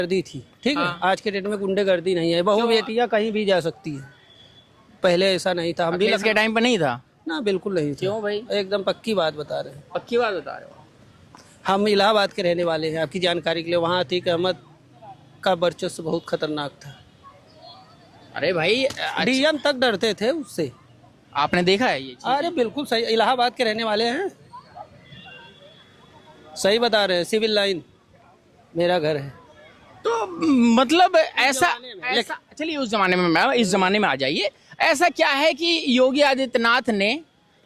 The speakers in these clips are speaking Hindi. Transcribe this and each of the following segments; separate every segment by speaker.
Speaker 1: गुंडागर्दी थी, ठीक है।
Speaker 2: हाँ।
Speaker 1: आज के डेट में गुंडागर्दी नहीं है, बहू बेटियां कहीं भी जा सकती है। पहले ऐसा नहीं था, हम भी
Speaker 2: अखिलेश के टाइम पर नहीं था।
Speaker 1: ना, बिल्कुल नहीं था।
Speaker 2: क्यों भाई?
Speaker 1: एकदम पक्की बात बता रहे हैं।
Speaker 2: पक्की बात बता रहे हो?
Speaker 1: हम इलाहाबाद के रहने वाले हैं, आपकी जानकारी के लिए। वहाँ अतीक अहमद का वर्चस्व बहुत खतरनाक था।
Speaker 2: अरे भाई
Speaker 1: डीएम तक डरते थे उससे।
Speaker 2: आपने देखा है ये चीज़?
Speaker 1: अरे बिल्कुल सही, इलाहाबाद के रहने वाले हैं, सही बता रहे हैं। सिविल लाइन मेरा घर है।
Speaker 2: तो मतलब ऐसा
Speaker 1: जमाने में,
Speaker 2: चलिए उस जमाने में, मैं इस जमाने में आ जाइए। ऐसा क्या है कि योगी आदित्यनाथ ने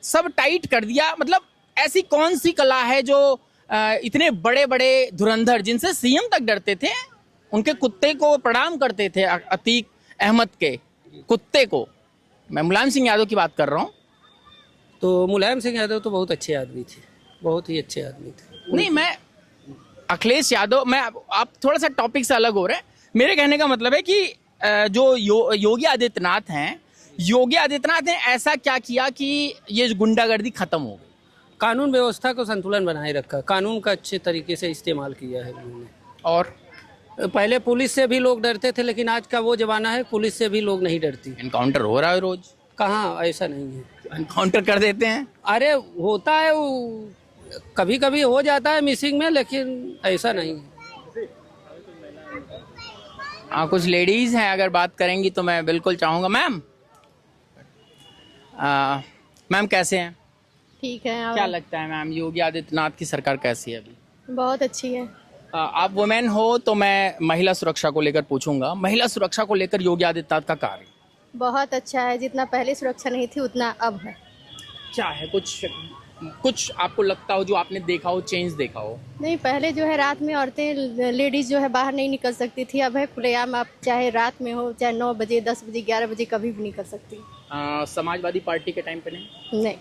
Speaker 2: सब टाइट कर दिया? मतलब ऐसी कौन सी कला है जो इतने बड़े बड़े धुरंधर जिनसे सीएम तक डरते थे, उनके कुत्ते को प्रणाम करते थे, अतीक अहमद के कुत्ते को, मैं मुलायम सिंह यादव की बात कर रहा हूँ।
Speaker 1: तो मुलायम सिंह यादव तो बहुत अच्छे आदमी थे, बहुत ही अच्छे आदमी थे।
Speaker 2: नहीं, मैं अखिलेश यादव, मैं आप थोड़ा सा टॉपिक से अलग हो रहे हैं। मेरे कहने का मतलब है कि जो योगी आदित्यनाथ हैं, योगी आदित्यनाथ ने ऐसा क्या किया कि ये गुंडागर्दी खत्म हो गई?
Speaker 1: कानून व्यवस्था को संतुलन बनाए रखा, कानून का अच्छे तरीके से इस्तेमाल किया है उन्होंने।
Speaker 2: और
Speaker 1: पहले पुलिस से भी लोग डरते थे, लेकिन आज का वो जमाना है, पुलिस से भी लोग नहीं डरती।
Speaker 2: एनकाउंटर हो रहा है रोज।
Speaker 1: कहाँ, ऐसा नहीं है।
Speaker 2: एनकाउंटर कर देते हैं।
Speaker 1: अरे होता है, वो कभी कभी हो जाता है मिसिंग में, लेकिन ऐसा नहीं है।
Speaker 2: हाँ, कुछ लेडीज हैं, अगर बात करेंगी तो मैं बिल्कुल चाहूँगा। मैम, मैम कैसे हैं?
Speaker 3: ठीक है।
Speaker 2: क्या लगता है मैम, योगी आदित्यनाथ की सरकार कैसी है अभी?
Speaker 3: बहुत अच्छी है।
Speaker 2: आप वुमेन हो तो मैं महिला सुरक्षा को लेकर पूछूंगा। महिला सुरक्षा को लेकर योगी आदित्यनाथ का कार्य
Speaker 3: बहुत अच्छा है। जितना पहले सुरक्षा नहीं थी उतना अब है।
Speaker 2: क्या है? कुछ आपको लगता हो, जो आपने देखा हो, चेंज देखा हो?
Speaker 3: नहीं, पहले जो है रात में औरतें, लेडीज जो है बाहर नहीं निकल सकती थी। अब है खुलेआम, आप चाहे रात में हो, चाहे 9 बजे, 10 बजे, 11 बजे, कभी भी निकल सकती।
Speaker 2: समाजवादी पार्टी के टाइम पे
Speaker 3: नहीं,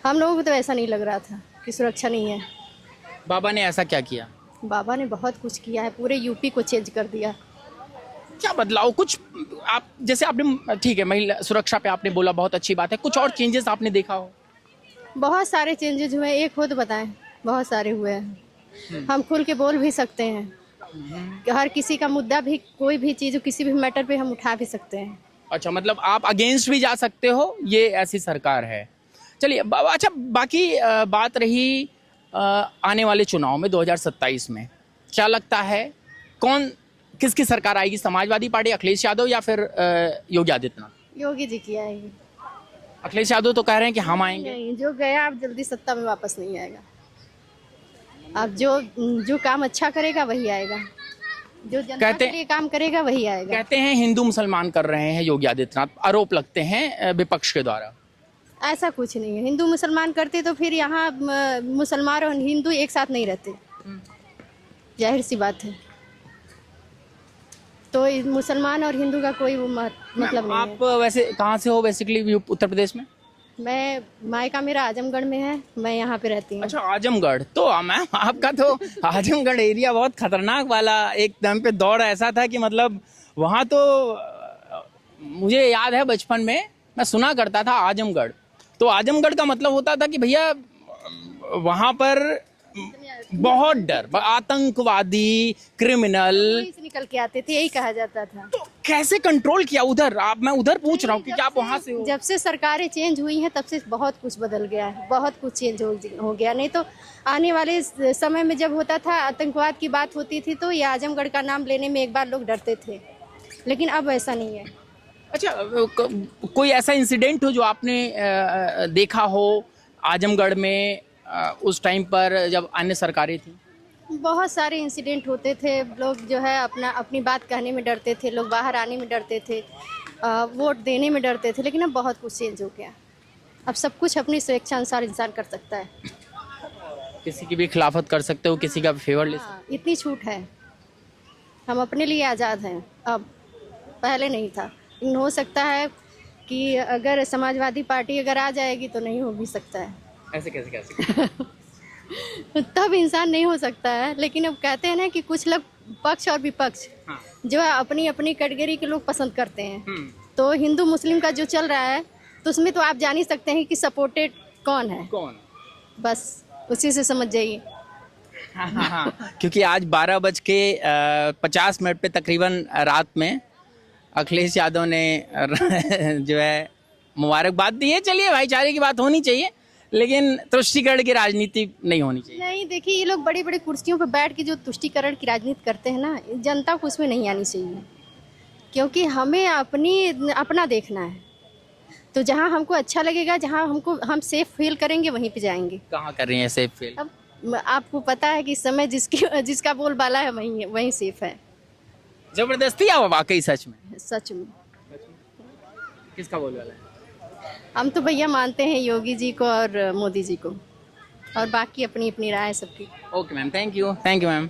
Speaker 3: हम लोगों को तो ऐसा नहीं लग रहा था कि सुरक्षा नहीं है।
Speaker 2: बाबा ने ऐसा क्या किया?
Speaker 3: बाबा ने बहुत कुछ किया है, पूरे यूपी को चेंज कर दिया।
Speaker 2: क्या बदलाव? कुछ आप जैसे आपने, ठीक है, महिला सुरक्षा पे आपने बोला, बहुत अच्छी बात है, कुछ और चेंजेस आपने देखा हो?
Speaker 3: बहुत सारे चेंजेस हुए, एक खुद बताएं, बहुत सारे हुए हैं। हम खुल के बोल भी सकते हैं कि हर किसी का मुद्दा भी, कोई भी चीज़, किसी भी मैटर पे हम उठा भी सकते हैं।
Speaker 2: अच्छा, मतलब आप अगेंस्ट भी जा सकते हो, ये ऐसी सरकार है। चलिए, अच्छा, बाकी बात रही आने वाले चुनाव में 2027 में, क्या लगता है किसकी सरकार आएगी? समाजवादी पार्टी, अखिलेश यादव, या फिर योगी आदित्यनाथ?
Speaker 3: योगी जी की आएगी।
Speaker 2: अखिलेश यादव तो कह रहे हैं कि हम आएंगे।
Speaker 3: नहीं, जो गया अब जल्दी सत्ता में वापस नहीं आएगा। अब जो काम अच्छा करेगा वही आएगा, जो जनता के लिए काम करेगा वही आएगा।
Speaker 2: कहते हैं हिंदू मुसलमान कर रहे हैं योगी आदित्यनाथ, आरोप लगते हैं विपक्ष के द्वारा।
Speaker 3: ऐसा कुछ नहीं है। हिंदू मुसलमान करते तो फिर यहाँ मुसलमान और हिंदू एक साथ नहीं रहते, जाहिर सी बात है। तो मुसलमान और हिंदू का कोई मतलब नहीं
Speaker 2: आप वैसे कहाँ से हो बेसिकली उत्तर प्रदेश में?
Speaker 3: मैं, मायका मेरा आजमगढ़ में है, मैं यहाँ पे रहती हूँ।
Speaker 2: अच्छा, आजमगढ़। तो मैम, आपका तो आजमगढ़ एरिया बहुत खतरनाक वाला, एक दम पे दौर ऐसा था कि मतलब वहाँ तो मुझे याद है बचपन में मैं सुना करता था आजमगढ़। तो आजमगढ़ का मतलब होता था कि भैया वहाँ पर बहुत डर, आतंकवादी, क्रिमिनल
Speaker 3: से निकल के आते थे, यही कहा जाता था।
Speaker 2: तो कैसे कंट्रोल किया उधर? मैं उधर पूछ रहा हूँ कि आप वहाँ से हो।
Speaker 3: जब से सरकारें चेंज हुई हैं तब से बहुत कुछ बदल गया है, बहुत कुछ चेंज हो गया। नहीं तो आने वाले समय में जब होता था, आतंकवाद की बात होती थी, तो ये आजमगढ़ का नाम लेने में एक बार लोग डरते थे, लेकिन अब ऐसा नहीं है।
Speaker 2: अच्छा, कोई ऐसा इंसिडेंट हो जो आपने देखा हो आजमगढ़ में उस टाइम पर जब अन्य सरकारें थी?
Speaker 3: बहुत सारे इंसिडेंट होते थे। लोग जो है अपनी बात कहने में डरते थे, लोग बाहर आने में डरते थे, वोट देने में डरते थे, लेकिन अब बहुत कुछ चेंज हो गया। अब सब कुछ अपनी स्वेच्छा अनुसार इंसान कर सकता है।
Speaker 2: किसी की भी खिलाफत कर सकते हो, किसी का फेवर ले सकते हो।
Speaker 3: इतनी छूट है, हम अपने लिए आज़ाद हैं अब, पहले नहीं था। लेकिन हो सकता है कि अगर समाजवादी पार्टी अगर आ जाएगी तो नहीं हो भी सकता है।
Speaker 2: ऐसे कैसे
Speaker 3: तब इंसान नहीं हो सकता है। लेकिन अब कहते हैं ना कि कुछ लोग पक्ष और विपक्ष,
Speaker 2: हाँ।
Speaker 3: जो है अपनी अपनी कैटेगरी के लोग पसंद करते हैं। तो हिंदू मुस्लिम का जो चल रहा है, तो उसमें तो आप जान ही सकते हैं कि सपोर्टेड कौन है।
Speaker 2: कौन?
Speaker 3: बस उसी से समझ जाइए।
Speaker 2: हाँ, क्योंकि आज 12:50 पे तकरीबन रात में अखिलेश यादव ने जो है मुबारकबाद दी है। चलिए, भाईचारे की बात होनी चाहिए, लेकिन तुष्टीकरण की राजनीति नहीं होनी चाहिए।
Speaker 3: नहीं, देखिए ये लोग बड़ी बड़ी कुर्सियों पर बैठ के जो तुष्टीकरण की राजनीति करते हैं ना, जनता को उसमें नहीं आनी चाहिए, क्योंकि हमें अपना देखना है। तो जहाँ हमको अच्छा लगेगा, जहाँ हम सेफ फील करेंगे, वहीं पे जाएंगे।
Speaker 2: कहाँ कर रही हैं सेफ फील?
Speaker 3: अब आपको पता है कि इस समय जिसका बोलबाला है वहीं सेफ है।
Speaker 2: जबरदस्ती या वाकई सच में?
Speaker 3: सच में।
Speaker 2: किसका बोलबाला है?
Speaker 3: हम तो भैया मानते हैं योगी जी को और मोदी जी को, और बाकी अपनी अपनी राय है सबकी।
Speaker 2: Okay ma'am, thank you ma'am.